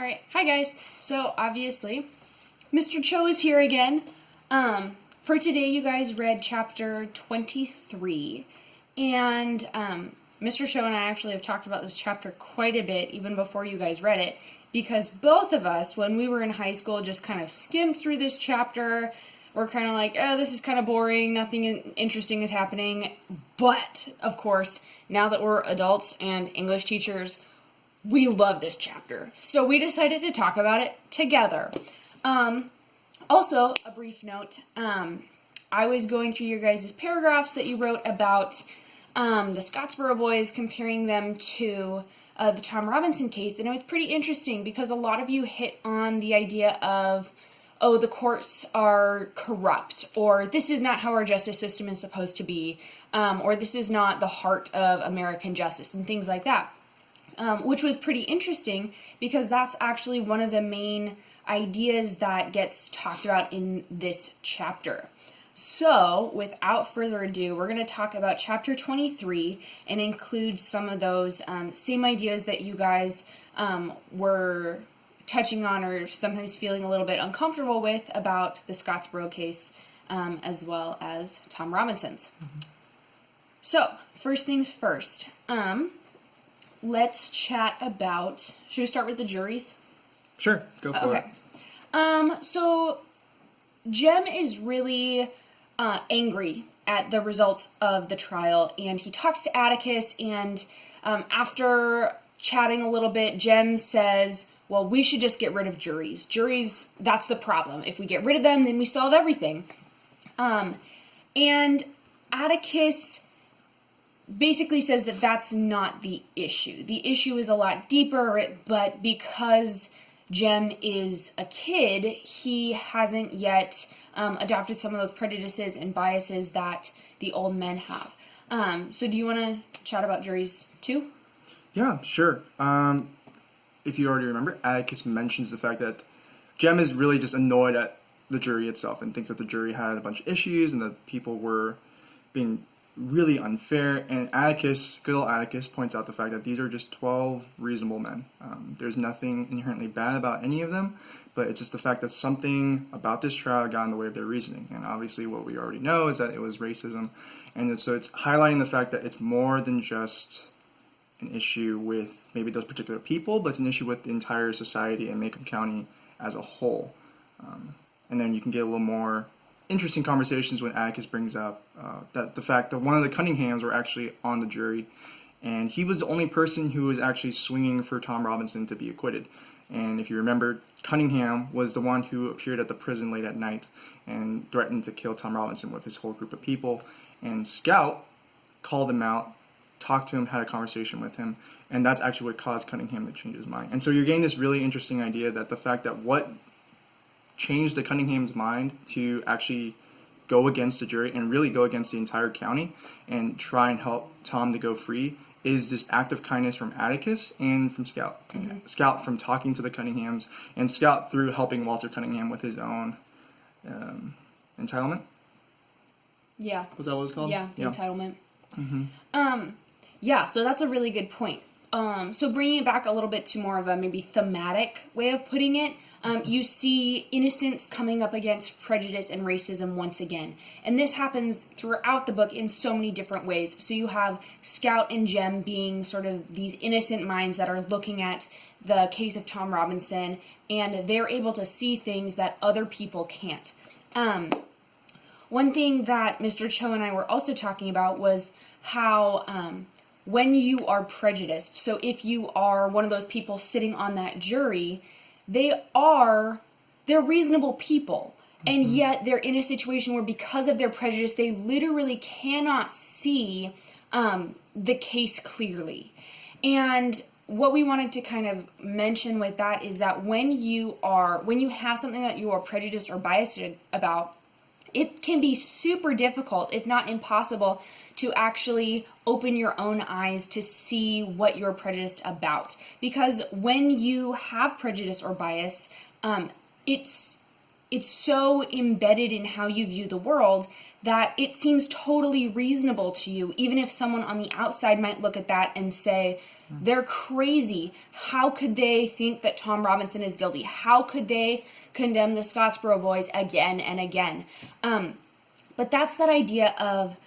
Alright, hi guys. So obviously, Mr. Cho is here again. For today you guys read chapter 23, and Mr. Cho and I actually have talked about this chapter quite a bit even before you guys read it, because both of us, when we were in high school, just kind of skimmed through this chapter. We're kind of like, oh, this is kind of boring, nothing interesting is happening. But, of course, now that we're adults and English teachers, we love this chapter. So we decided to talk about it together. Also, a brief note, I was going through your guys' paragraphs that you wrote about the Scottsboro boys, comparing them to the Tom Robinson case, and it was pretty interesting because a lot of you hit on the idea of, oh, the courts are corrupt, or this is not how our justice system is supposed to be, or this is not the heart of American justice, and things like that. Which was pretty interesting because that's actually one of the main ideas that gets talked about in this chapter. So, without further ado, we're going to talk about chapter 23 and include some of those same ideas that you guys were touching on or sometimes feeling a little bit uncomfortable with about the Scottsboro case, as well as Tom Robinson's. Mm-hmm. So, first things first. Let's chat about, should we start with the juries? Sure, go for it. So Jem is really angry at the results of the trial, and he talks to Atticus, and after chatting a little bit, Jem says, well, we should just get rid of juries. Juries, that's the problem. If we get rid of them, then we solve everything. And Atticus basically says that that's not the issue. The issue is a lot deeper, but because Jem is a kid, he hasn't yet adopted some of those prejudices and biases that the old men have. So do you want to chat about juries too? Yeah, sure. If you already remember, Atticus mentions the fact that Jem is really just annoyed at the jury itself and thinks that the jury had a bunch of issues and that people were being really unfair, and Atticus, good old Atticus, points out the fact that these are just 12 reasonable men. There's nothing inherently bad about any of them, but it's just the fact that something about this trial got in the way of their reasoning, and obviously what we already know is that it was racism, and so it's highlighting the fact that it's more than just an issue with maybe those particular people, but it's an issue with the entire society and Macomb County as a whole. And then you can get a little more interesting conversations when Atticus brings up that the fact that one of the Cunninghams were actually on the jury, and he was the only person who was actually swinging for Tom Robinson to be acquitted. And if you remember, Cunningham was the one who appeared at the prison late at night and threatened to kill Tom Robinson with his whole group of people. And Scout called him out, talked to him, had a conversation with him, and that's actually what caused Cunningham to change his mind. And so you're getting this really interesting idea that the fact that what changed the Cunningham's mind to actually go against the jury and really go against the entire county and try and help Tom to go free is this act of kindness from Atticus and from Scout. Mm-hmm. Scout from talking to the Cunninghams, and Scout through helping Walter Cunningham with his own entitlement. Yeah. Was that what it was called? Yeah, the entitlement. Mm-hmm. Yeah, so that's a really good point. So bringing it back a little bit to more of a maybe thematic way of putting it, you see innocence coming up against prejudice and racism once again. And this happens throughout the book in so many different ways. So you have Scout and Jem being sort of these innocent minds that are looking at the case of Tom Robinson, and they're able to see things that other people can't. One thing that Mr. Cho and I were also talking about was how when you are prejudiced, so if you are one of those people sitting on that jury, they're reasonable people, and yet they're in a situation where because of their prejudice, they literally cannot see the case clearly. And what we wanted to kind of mention with that is that when you have something that you are prejudiced or biased about, it can be super difficult, if not impossible, to actually open your own eyes to see what you're prejudiced about. Because when you have prejudice or bias, it's so embedded in how you view the world that it seems totally reasonable to you, even if someone on the outside might look at that and say, They're crazy. How could they think that Tom Robinson is guilty? How could they condemn the Scottsboro boys again and again? But that's that idea of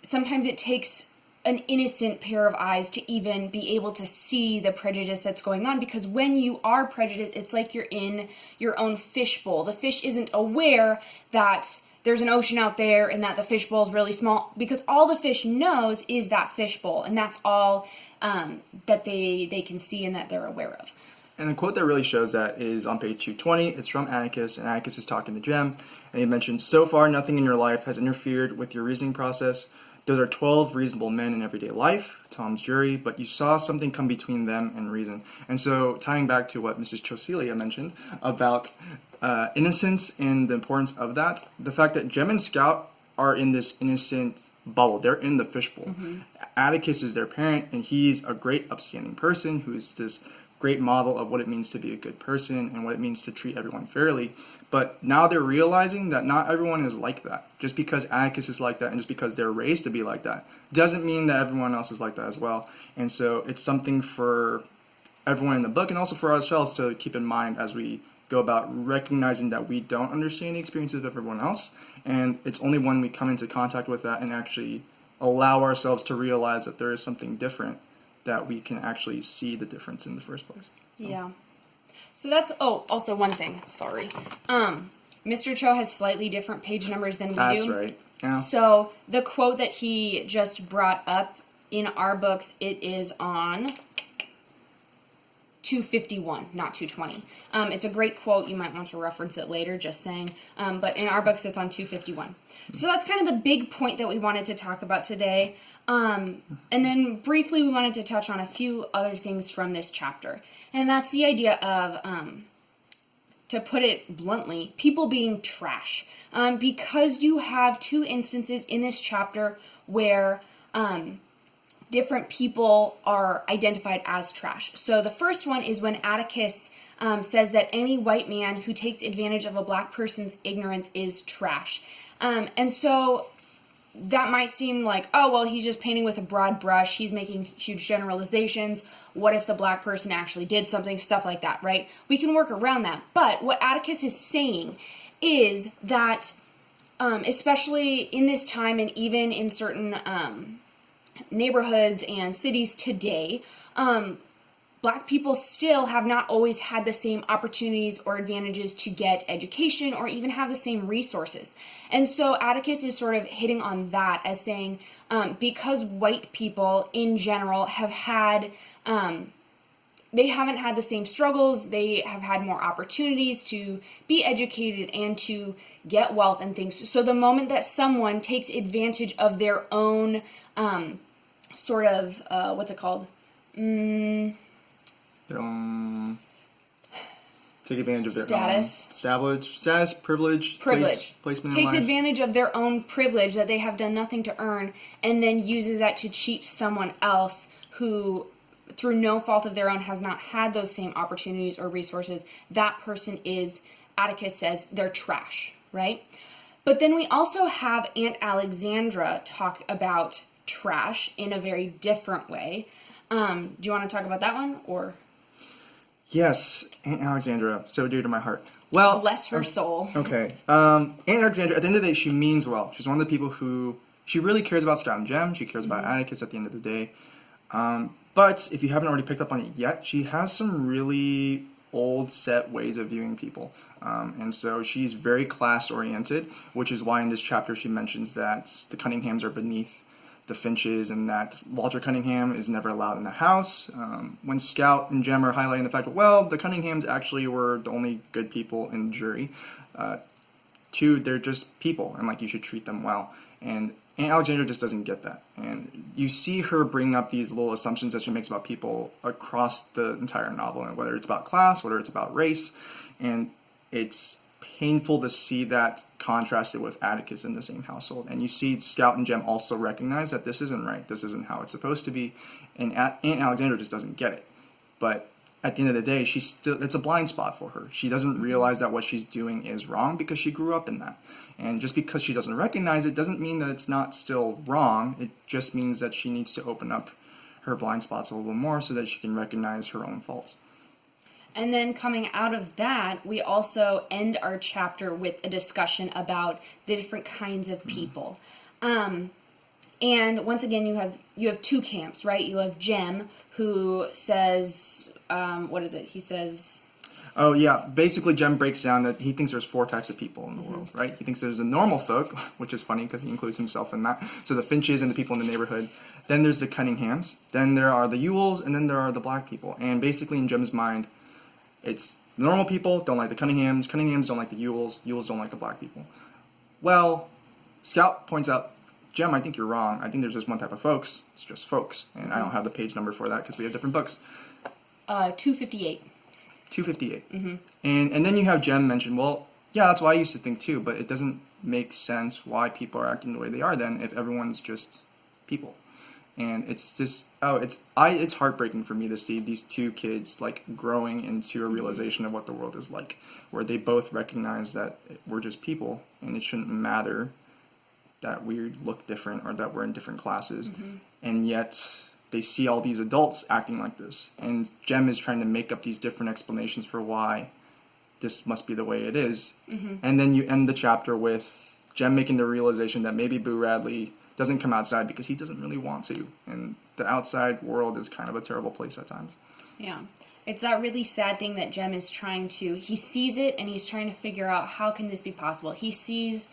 sometimes it takes an innocent pair of eyes to even be able to see the prejudice that's going on, because when you are prejudiced, it's like you're in your own fishbowl. The fish isn't aware that there's an ocean out there and that the fishbowl is really small, because all the fish knows is that fishbowl, and that's all that they can see and that they're aware of. And the quote that really shows that is on page 220. It's from Atticus, and Atticus is talking to Jem, and he mentions, "So far, nothing in your life has interfered with your reasoning process. Those are 12 reasonable men in everyday life, Tom's jury, but you saw something come between them and reason." And so, tying back to what Mrs. Chocelia mentioned about innocence and the importance of that, the fact that Jem and Scout are in this innocent bubble. They're in the fishbowl. Atticus is their parent, and he's a great upstanding person who's this great model of what it means to be a good person and what it means to treat everyone fairly. But now they're realizing that not everyone is like that. Just because Atticus is like that and just because they're raised to be like that doesn't mean that everyone else is like that as well. And so it's something for everyone in the book and also for ourselves to keep in mind as we go about recognizing that we don't understand the experiences of everyone else. And it's only when we come into contact with that and actually allow ourselves to realize that there is something different that we can actually see the difference in the first place. Yeah. So that's, also one thing, sorry. Mr. Cho has slightly different page numbers than we do. That's right. Yeah. So the quote that he just brought up in our books, it is on 251, not 220. It's a great quote. You might want to reference it later, just saying. But in our books, it's on 251. So that's kind of the big point that we wanted to talk about today. And then briefly, we wanted to touch on a few other things from this chapter. And that's the idea of, to put it bluntly, people being trash. Because you have two instances in this chapter where different people are identified as trash. So the first one is when Atticus says that any white man who takes advantage of a black person's ignorance is trash. And so that might seem like, oh, well, he's just painting with a broad brush. He's making huge generalizations. What if the black person actually did something? Stuff like that, right? We can work around that. But what Atticus is saying is that, especially in this time and even in certain neighborhoods and cities today, black people still have not always had the same opportunities or advantages to get education or even have the same resources. And so Atticus is sort of hitting on that as saying, because white people in general have had, they haven't had the same struggles, they have had more opportunities to be educated and to get wealth and things. So the moment that someone takes advantage of their own sort of, what's it called? Take advantage of their status. Status, privilege. Placement takes in life. advantage of their own privilege that they have done nothing to earn, and then uses that to cheat someone else who, through no fault of their own, has not had those same opportunities or resources. That person is, Atticus says, they're trash, right? But then we also have Aunt Alexandra talk about trash in a very different way. Do you want to talk about that one, or? Yes, Aunt Alexandra, so dear to my heart. Well, bless her soul. Okay, Aunt Alexandra, at the end of the day, she means well. She's one of the people who, she really cares about Scout and Jem. She cares about Atticus at the end of the day. But if you haven't already picked up on it yet, she has some really old set ways of viewing people. And so she's very class-oriented, which is why in this chapter she mentions that the Cunninghams are beneath the Finches and that Walter Cunningham is never allowed in the house. When Scout and Jem are highlighting the fact that, well, the Cunninghams actually were the only good people in the jury. Two, they're just people, and like you should treat them well. And Aunt Alexandra just doesn't get that. And you see her bring up these little assumptions that she makes about people across the entire novel, and whether it's about class, whether it's about race. And it's painful to see that contrasted with Atticus in the same household. And you see Scout and Jem also recognize that this isn't right. This isn't how it's supposed to be. And Aunt Alexandra just doesn't get it. But at the end of the day, it's a blind spot for her. She doesn't realize that what she's doing is wrong because she grew up in that. And just because she doesn't recognize it doesn't mean that it's not still wrong. It just means that she needs to open up her blind spots a little more so that she can recognize her own faults. And then coming out of that, we also end our chapter with a discussion about the different kinds of people. And once again, you have two camps, right? You have Jem, who says, what is it? He says... Oh, yeah. Basically, Jem breaks down that he thinks there's 4 types of people in the world, right? He thinks there's the normal folk, which is funny because he includes himself in that. So the Finches and the people in the neighborhood. Then there's the Cunninghams. Then there are the Yules, and then there are the black people. And basically, in Jem's mind, it's the normal people don't like the Cunninghams. Cunninghams don't like the Yules. Yules don't like the black people. Well, Scout points out, Jem, I think you're wrong. I think there's just one type of folks. It's just folks. And I don't have the page number for that because we have different books. 258. 258. And then you have Jem mention, well, yeah, that's what I used to think too, but it doesn't make sense why people are acting the way they are then if everyone's just people. And it's just, it's heartbreaking for me to see these two kids like growing into a realization of what the world is like, where they both recognize that we're just people and it shouldn't matter that we look different or that we're in different classes. And yet they see all these adults acting like this. And Jem is trying to make up these different explanations for why this must be the way it is. And then you end the chapter with Jem making the realization that maybe Boo Radley doesn't come outside because he doesn't really want to. And the outside world is kind of a terrible place at times. Yeah. It's that really sad thing that Jem is trying to... He sees it and he's trying to figure out how can this be possible. He sees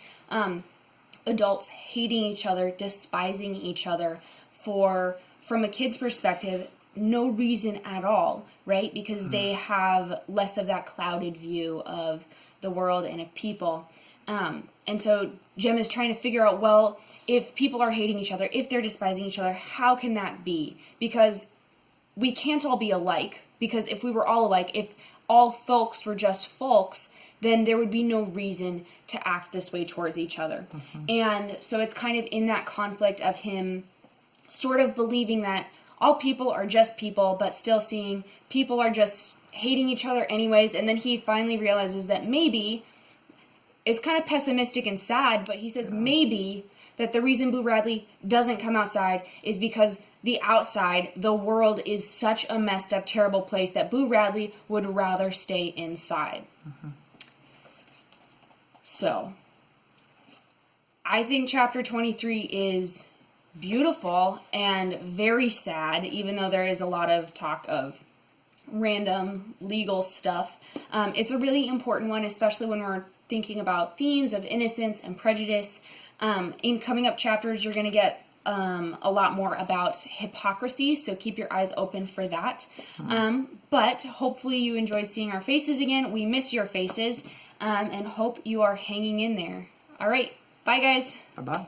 adults hating each other, despising each other from a kid's perspective, no reason at all, right? Because they have less of that clouded view of the world and of people. And so Jem is trying to figure out, well, if people are hating each other, if they're despising each other, how can that be? Because we can't all be alike. Because if we were all alike, if all folks were just folks, then there would be no reason to act this way towards each other. And so it's kind of in that conflict of him sort of believing that all people are just people, but still seeing people are just hating each other anyways. And then he finally realizes that maybe, it's kind of pessimistic and sad, but he says maybe that the reason Boo Radley doesn't come outside is because the outside, the world, is such a messed up, terrible place that Boo Radley would rather stay inside. So, I think chapter 23 is beautiful and very sad, even though there is a lot of talk of random legal stuff. It's a really important one, especially when we're thinking about themes of innocence and prejudice. In coming up chapters, you're going to get a lot more about hypocrisy, so keep your eyes open for that. But hopefully you enjoyed seeing our faces again. We miss your faces, and hope you are hanging in there. All right, bye guys. Bye-bye.